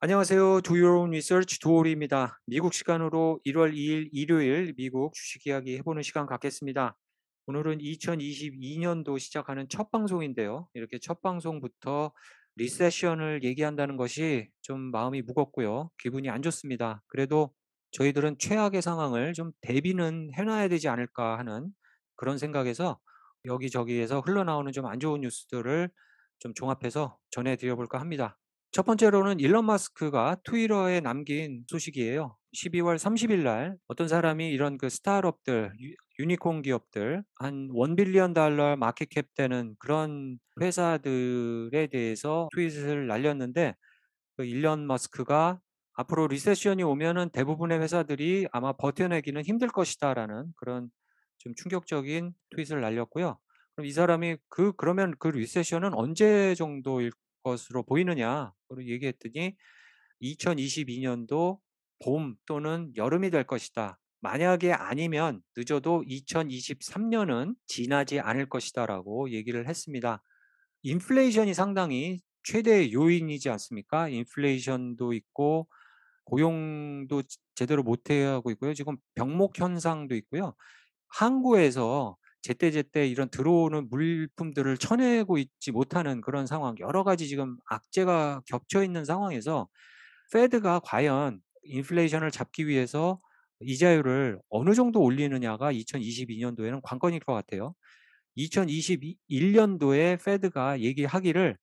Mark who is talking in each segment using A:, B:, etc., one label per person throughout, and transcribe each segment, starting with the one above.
A: 안녕하세요. Do Your Own Research 도올입니다. 미국 시간으로 1월 2일 일요일 미국 주식 이야기 해보는 시간 갖겠습니다. 오늘은 2022년도 시작하는 첫 방송인데요. 이렇게 첫 방송부터 리세션을 얘기한다는 것이 좀 마음이 무겁고요. 기분이 안 좋습니다. 그래도 저희들은 최악의 상황을 좀 대비는 해놔야 되지 않을까 하는 그런 생각에서 여기저기에서 흘러나오는 좀 안 좋은 뉴스들을 좀 종합해서 전해드려볼까 합니다. 첫 번째로는 일론 마스크가 트위터에 남긴 소식이에요. 12월 30일 날 어떤 사람이 이런 그 스타트업들, 유니콘 기업들 한 1 빌리언 달러 마켓캡 되는 그런 회사들에 대해서 트윗을 날렸는데 그 일론 머스크가 앞으로 리세션이 오면은 대부분의 회사들이 아마 버텨내기는 힘들 것이다라는 그런 좀 충격적인 트윗을 날렸고요. 그럼 이 사람이 그러면 그 리세션은 언제 정도일 것으로 보이느냐? 고 얘기했더니 2022년도 봄 또는 여름이 될 것이다. 만약에 아니면 늦어도 2023년은 지나지 않을 것이다라고 얘기를 했습니다. 인플레이션이 상당히 최대의 요인이지 않습니까? 인플레이션도 있고 고용도 제대로 못 하고 있고요. 지금 병목 현상도 있고요. 항구에서 제때제때 이런 들어오는 물품들을 쳐내고 있지 못하는 그런 상황, 여러 가지 지금 악재가 겹쳐 있는 상황에서 페드가 과연 인플레이션을 잡기 위해서 이자율을 어느 정도 올리느냐가 2022년도에는 관건일 것 같아요. 2021년도에 페드가 얘기하기를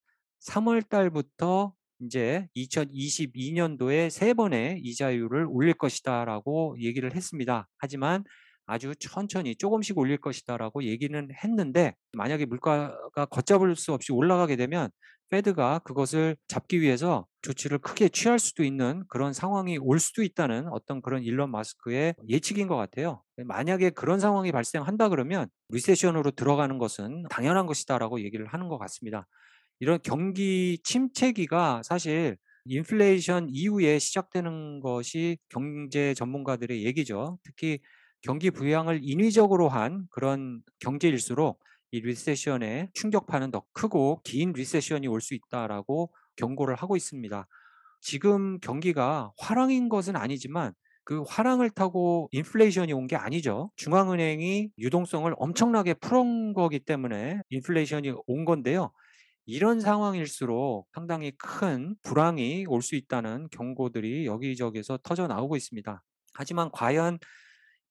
A: 3월 달부터 이제 2022년도에 3번의 이자율을 올릴 것이다라고 얘기를 했습니다. 하지만 아주 천천히 조금씩 올릴 것이다라고 얘기는 했는데 만약에 물가가 걷잡을 수 없이 올라가게 되면 페드가 그것을 잡기 위해서 조치를 크게 취할 수도 있는 그런 상황이 올 수도 있다는 어떤 그런 일론 마스크의 예측인 것 같아요. 만약에 그런 상황이 발생한다 그러면 리세션으로 들어가는 것은 당연한 것이다라고 얘기를 하는 것 같습니다. 이런 경기 침체기가 사실 인플레이션 이후에 시작되는 것이 경제 전문가들의 얘기죠. 특히 경기 부양을 인위적으로 한 그런 경제일수록 이 리세션의 충격파는 더 크고 긴 리세션이 올 수 있다라고 경고를 하고 있습니다. 지금 경기가 화랑인 것은 아니지만 그 화랑을 타고 인플레이션이 온 게 아니죠. 중앙은행이 유동성을 엄청나게 풀은 거기 때문에 인플레이션이 온 건데요. 이런 상황일수록 상당히 큰 불황이 올 수 있다는 경고들이 여기저기서 터져 나오고 있습니다. 하지만 과연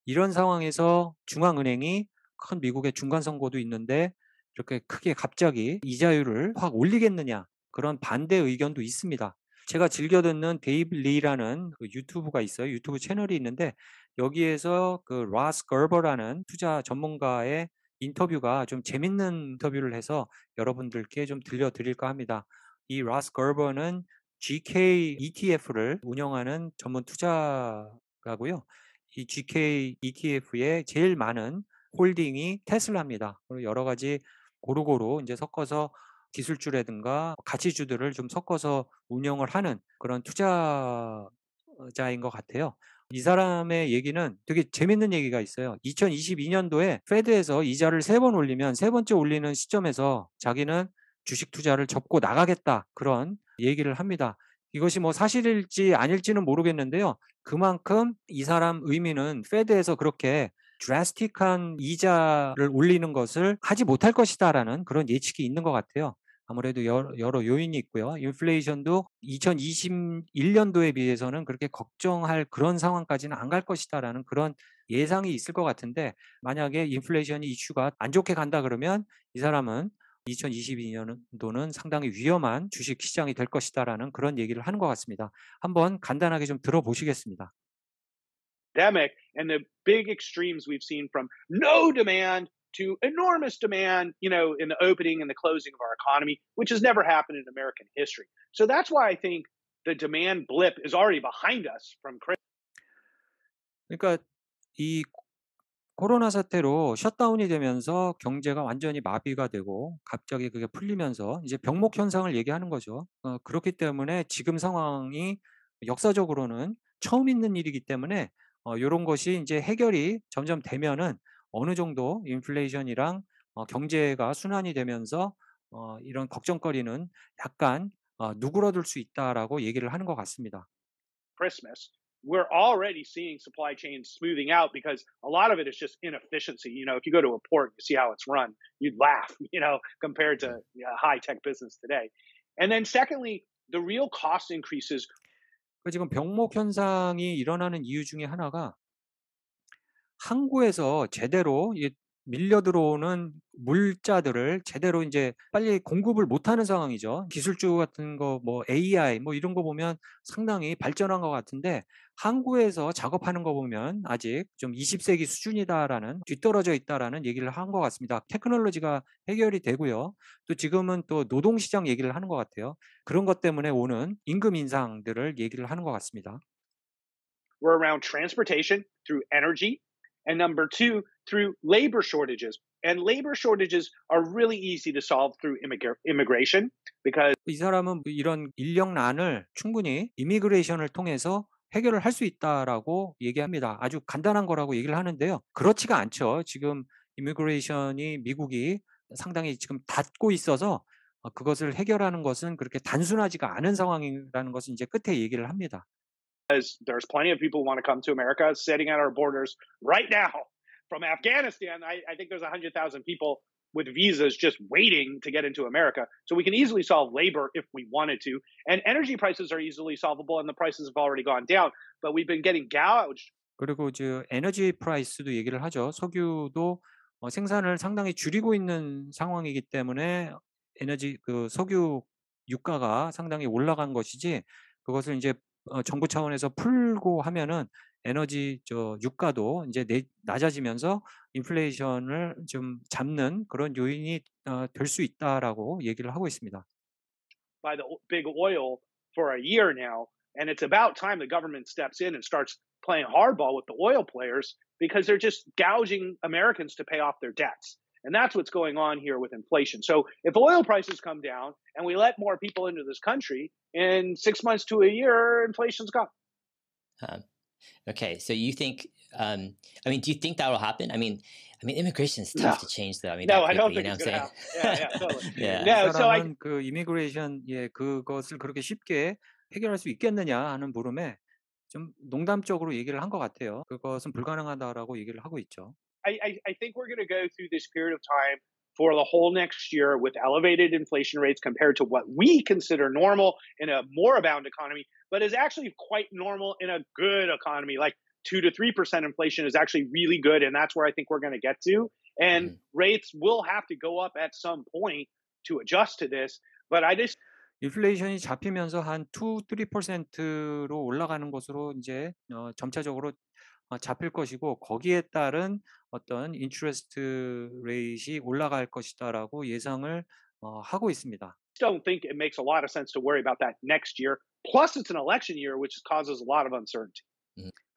A: 이런 상황에서 중앙은행이 큰 미국의 중간 선거도 있는데 이렇게 크게 갑자기 이자율을 확 올리겠느냐, 그런 반대 의견도 있습니다. 제가 즐겨 듣는 데이브 리라는 그 유튜브가 있어요. 유튜브 채널이 있는데 여기에서 그 로스 걸버라는 투자 전문가의 인터뷰가 좀 재밌는 인터뷰를 해서 여러분들께 좀 들려드릴까 합니다. 이 로스 걸버는 GK ETF를 운영하는 전문 투자가고요. 이 GK ETF의 제일 많은 홀딩이 테슬라입니다. 그리고 여러 가지 고루고루 이제 섞어서 기술주라든가 가치주들을 좀 섞어서 운영을 하는 그런 투자자인 것 같아요. 이 사람의 얘기는 되게 재밌는 얘기가 있어요. 2022년도에 페드에서 이자를 3번 올리면 세 번째 올리는 시점에서 자기는 주식 투자를 접고 나가겠다, 그런 얘기를 합니다. 이것이 뭐 사실일지 아닐지는 모르겠는데요. 그만큼 이 사람 의미는 페드에서 그렇게 드라스틱한 이자를 올리는 것을 하지 못할 것이다라는 그런 예측이 있는 것 같아요. 아무래도 여러 요인이 있고요. 인플레이션도 2021년도에 비해서는 그렇게 걱정할 그런 상황까지는 안 갈 것이다라는 그런 예상이 있을 것 같은데 만약에 인플레이션이 이슈가 안 좋게 간다 그러면 이 사람은 2022년도는 상당히 위험한 주식 시장이 될 것이다라는 그런 얘기를 하는 것 같습니다. 한번 간단하게 좀 들어보시겠습니다.
B: pandemic and the big extremes we've seen from no demand to enormous demand, in the opening and the closing of our economy, which has never happened in American history. So that's why I think the demand blip is already behind us from.
A: 그러니까 이 코로나 사태로 셧다운이 되면서 경제가 완전히 마비가 되고 갑자기 그게 풀리면서 이제 병목 현상을 얘기하는 거죠. 그렇기 때문에 지금 상황이 역사적으로는 처음 있는 일이기 때문에 요런 것이 이제 해결이 점점 되면은 어느 정도 인플레이션이랑 경제가 순환이 되면서 이런 걱정거리는 약간 누그러들 수 있다라고 얘기를 하는 것 같습니다.
B: Christmas, we're already seeing supply chains smoothing out because a lot of it is just inefficiency. You know, if you go to a port, you see how it's run, you'd laugh, you know, compared to high tech business today. And then, secondly, the real cost increases.
A: 지금 병목 현상이 일어나는 이유 중에 하나가 항구에서 제대로 밀려 들어오는 물자들을 제대로 인제 빨리 공급을 못하는 상황이죠. 기술주 같은 거 뭐 AI 뭐 이런 거 보면 상당히 발전한 것 같은데 항구에서 작업하는 거 보면 아직 좀 "20 세기 수준이다."라는 "뒤떨어져 있다."라는 얘기를 한 것 같습니다. 테크놀로지가 해결이 되고요. 또 지금은 또 노동시장 얘기를 하는 것 같아요. 그런 것 때문에 오는 임금 인상들을 얘기를 하는 것 같습니다.
B: We're around transportation through energy, and number two, through labor shortages. And labor shortages are really easy to solve through immigration because
A: 이 사람은 이런 인력난을 충분히 이미그레이션을 통해서 해결을 할 수 있다라고 얘기합니다. 아주 간단한 거라고 얘기를 하는데요. 그렇지가 않죠. 지금 이미그레이션이 미국이 상당히 지금 닫고 있어서 그것을 해결하는 것은 그렇게 단순하지가 않은 상황이라는 것을 이제 끝에 얘기를 합니다.
B: there's plenty of people who want to come to America sitting at our borders right now from Afghanistan. I think there's 100,000 people with visas just waiting to get into America. So we can easily solve labor if we wanted to. And energy prices are easily solvable, and the prices have already gone down. But we've been getting gouged.
A: 그리고 이제 에너지 프라이스도 얘기를 하죠. 석유도 생산을 상당히 줄이고 있는 상황이기 때문에 에너지 석유 유가가 상당히 올라간 것이지 그것을 인제 정부 차원에서 풀고 하면은 에너지 유가도 인제 낮아지면서 인플레이션을 좀 잡는 그런 요인이 될 수 있다라고 얘기를 하고 있습니다.
B: By the big oil for a year now. And it's about time the government steps in and starts playing hardball with the oil players because they're just gouging Americans to pay off their debts. And that's what's going on here with inflation. So if oil prices come down and we let more people into this country, in 6 months to a year, inflation's gone.
C: Um, okay, so you think? I mean, do you think that will happen? Immigration is
B: No,
C: tough to change, though. I mean,
B: no,
C: that
B: I don't
C: quickly. You
B: think
C: know
B: it's
C: what
B: going to
C: I'm
B: happen. Yeah, yeah,
C: saying?
B: totally.
C: Yeah.
A: 이
B: No, so
A: 사람은 이미그레이션 그것을 그렇게 쉽게 해결할 수 있겠느냐 하는 물음에 좀 농담적으로 얘기를 한 것 같아요. 그것은 불가능하다라고 얘기를 하고 있죠.
B: I think we're going to go through this period of time for the whole next year with elevated inflation rates compared to what we consider normal in a more abound economy, but is actually quite normal in a good economy. Like 2 to 3% inflation is actually really good, and that's where I think we're going to get to. And
C: Mhm.
B: rates will have to go up at some point to adjust to this. But I just
A: 인플레이션이 잡히면서 한 2-3%로 올라가는 것으로 인제 점차적으로 잡힐 것이고 거기에 따른 어떤 인터레스트 레이트이 올라갈 것이다라고 예상을 하고 있습니다.
B: don't think it makes a lot of sense to worry about that next year. Plus, it's an election year, which causes a lot of uncertainty.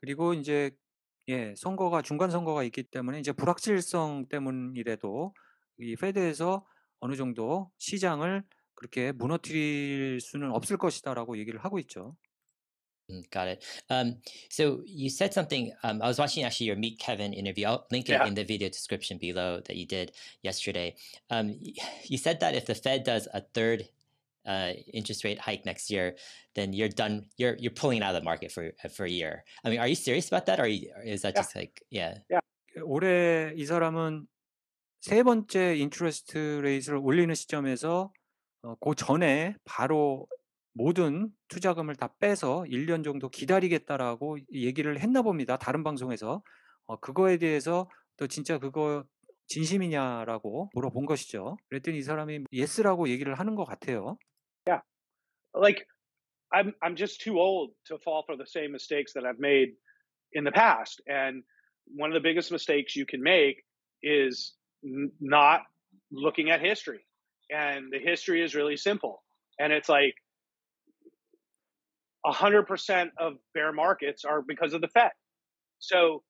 A: 그리고 인제 중간 선거가 있기 때문에 이제 불확실성 때문이라도 이 페드에서 어느 정도 시장을 그렇게 무너뜨릴 수는 없을 것이다라고 얘기를 하고 있죠.
C: Got it. So you said something. I was watching actually your Meet Kevin interview. I'll link it
B: Yeah.
C: in the video description below that you did yesterday. You said that if the Fed does a third interest rate hike next year, then you're done. You're pulling out of the market for a year. I mean, are you serious about that, or is that
B: Yeah.
C: just like yeah?
A: 올해 이 사람은 세 번째 인터레스트 레이트를 올리는 시점에서 그 전에 바로 모든 투자금을 다 빼서 1년 정도 기다리겠다라고 얘기를 했나 봅니다, 다른 방송에서. 그거에 대해서 또 "진짜 그거 진심이냐?"라고 물어본 것이죠. 그랬더니 이 사람이 "예스라고 얘기를 하는 것 같아요.
B: Yeah. Like I'm just too old to fall for the same mistakes that I've made in the past. And one of the biggest mistakes you can make is not looking at history. And the history is really simple. And it's like 100% of bear markets are because of the Fed. So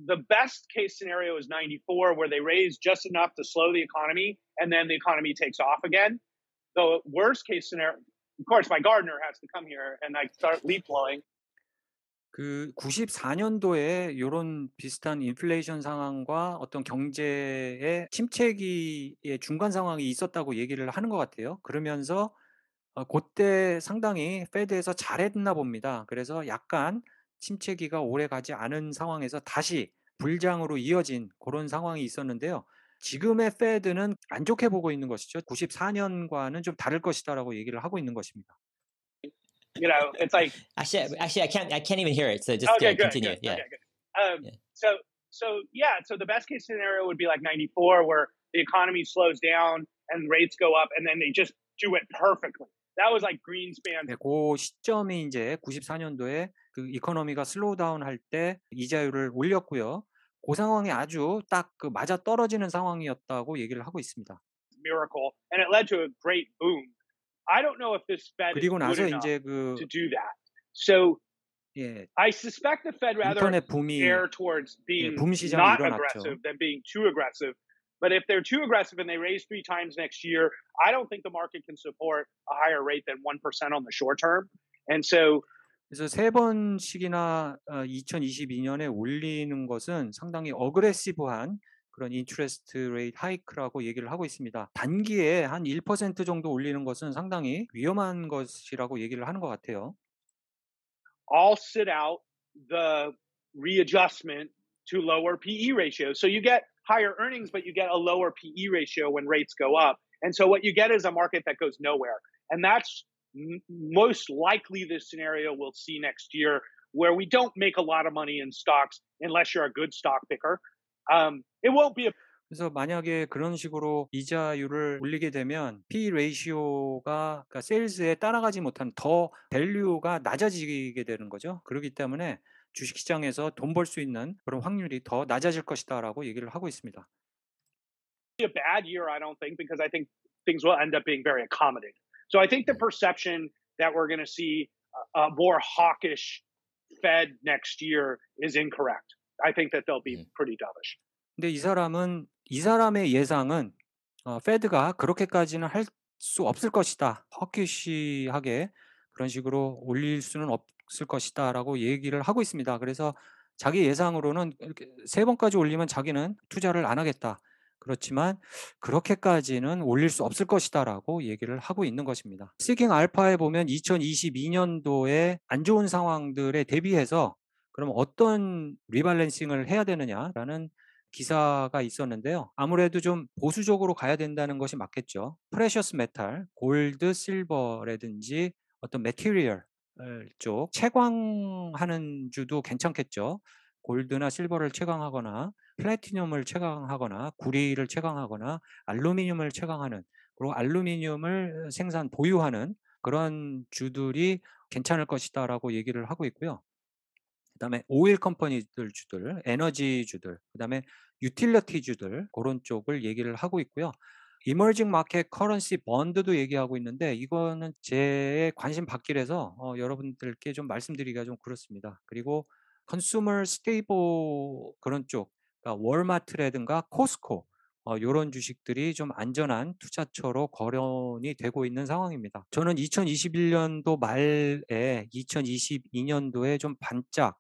B: the best case scenario is 94, where they raise just enough to slow the economy and then the economy takes off again. The worst case scenario, of course, my gardener has to come here and I start leaf blowing.
A: 94년도에 요런 비슷한 인플레이션 상황과 어떤 경제의 침체기의 중간 상황이 있었다고 얘기를 하는 것 같아요. 그러면서 고때 상당히 페드에서 잘했나 봅니다. 그래서 약간 침체기가 오래가지 않은 상황에서 다시 불장으로 이어진 그런 상황이 있었는데요. 지금의 페드는 안 좋게 보고 있는 것이죠. 94 년과는 좀 다를 것이다라고 얘기를 하고 있는 것입니다.
B: You know, it's like
C: Actually, I can't even hear it. So just
B: okay, good,
C: continue.
B: good,
C: Yeah.
B: okay, good.
C: Yeah.
B: So the best case scenario would be like '94, where the economy slows down and rates go up, and then they just do it perfectly. That was like Greenspan's
A: 네, 고 시점이 인제 94 년도에 그 이코노미가 슬로우 다운 할 때 이자율을 올렸고요. 고 상황이 아주 딱 그 맞아떨어지는 상황이었다고 얘기를 하고 있습니다.
B: miracle, and it led to a great boom. I don't know if this Fed is
A: 그리고
B: good
A: 나서
B: enough
A: 인제 그
B: to do that. So
A: 예,
B: I suspect the Fed rather
A: 인터넷 붐이
B: err towards
A: 예,
B: being
A: 붐 시장이
B: not
A: 일어났죠.
B: aggressive than being too aggressive. But if they're too aggressive and they raise 3 times next year, I don't think the market can support a higher rate than 1% on the short term. And so
A: 그래서 3 번씩이나 2022 년에 올리는 것은 상당히 어그레시브한 그런 인터레스트 레이트 하이크라고 얘기를 하고 있습니다. 단기에 한 1% 정도 올리는 것은 상당히 위험한 것이라고 얘기를 하는 것 같아요.
B: I'll sit out the readjustment to lower PE ratios. So you get higher earnings, but you get a lower PE ratio when rates go up. And so what you get is a market that goes nowhere. And that's most likely the scenario we'll see next year, where we don't make a lot of money in stocks unless you're a good stock picker. It won't be a
A: 그래서 만약에 그런 식으로 이자율을 올리게 되면 P 레이시오가 그러니까 세일즈에 따라가지 못한 더 밸류가 낮아지게 되는 거죠. 그렇기 때문에 주식시장에서 돈 벌 수 있는 그런 확률이 더 낮아질 것이다라고 얘기를 하고 있습니다.
B: a bad year, I don't think, because I think things will end up being very accommodating. So I think the perception that we're going to see a more hawkish Fed next year is incorrect. I think that they'll be pretty dovish.
A: 근데 이 사람의 예상은 페드가 그렇게까지는 할 수 없을 것이다. 허키시하게 그런 식으로 올릴 수는 없을 것이다라고 얘기를 하고 있습니다. 그래서 자기 예상으로는 이렇게 3 번까지 올리면 자기는 투자를 안 하겠다. 그렇지만 그렇게까지는 올릴 수 없을 것이다라고 얘기를 하고 있는 것입니다. 시깅 알파에 보면 2022 년도에 안 좋은 상황들에 대비해서 그럼 어떤 리밸런싱을 해야 되느냐라는 기사가 있었는데요. 아무래도 좀 보수적으로 가야 된다는 것이 맞겠죠. 프레셔스 메탈, 골드, 실버라든지 어떤 매티리얼 쪽 채광하는 주도 괜찮겠죠. 골드나 실버를 채광하거나 플래티넘을 채광하거나 구리를 채광하거나 알루미늄을 채광하는 그리고 알루미늄을 생산 보유하는 그런 주들이 괜찮을 것이다라고 얘기를 하고 있고요. 그다음에 오일 컴퍼니들 주들, 에너지 주들, 그다음에 유틸리티 주들 그런 쪽을 얘기를 하고 있고요. 이머징 마켓 커런시 번드도 얘기하고 있는데 이거는 제 관심 받길래서 여러분들께 좀 말씀드리기가 좀 그렇습니다. 그리고 컨슈머 스테이블 그런 쪽, 그러니까 월마트라든가 코스코 요런 주식들이 좀 안전한 투자처로 거론이 되고 있는 상황입니다. 저는 2021 년도 말에 2022 년도에 좀 반짝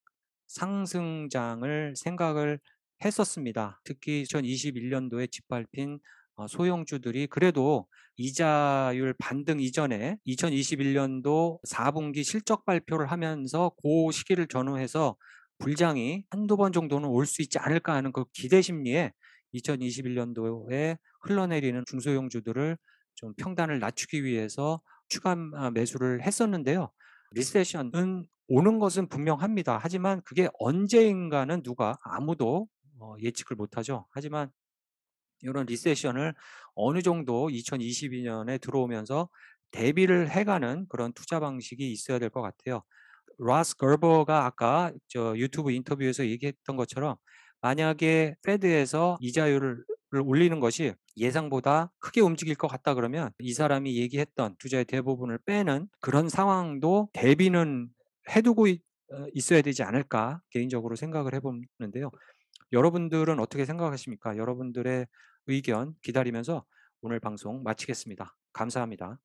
A: 상승장을 생각을 했었습니다. 특히 2021 년도에 짓밟힌 소형주들이 그래도 이자율 반등 이전에 2021 년도 4분기 실적 발표를 하면서 그 시기를 전후해서 불장이 한두 번 정도는 올 수 있지 않을까 하는 그 기대 심리에 2021 년도에 흘러내리는 중소형주들을 좀 평단을 낮추기 위해서 추가 매수를 했었는데요. 리세션은 오는 것은 분명합니다. 하지만 그게 언제인가는 누가 아무도 예측을 못하죠. 하지만 이런 리세션을 어느 정도 2022 년에 들어오면서 대비를 해가는 그런 투자 방식이 있어야 될 것 같아요. 로스 거버가 아까 저 유튜브 인터뷰에서 얘기했던 것처럼 만약에 페드에서 이자율을 올리는 것이 예상보다 크게 움직일 것 같다 그러면 이 사람이 얘기했던 투자의 대부분을 빼는 그런 상황도 대비는 해두고 있어야 되지 않을까 개인적으로 생각을 해보는데요. 여러분들은 어떻게 생각하십니까? 여러분들의 의견 기다리면서 오늘 방송 마치겠습니다. 감사합니다.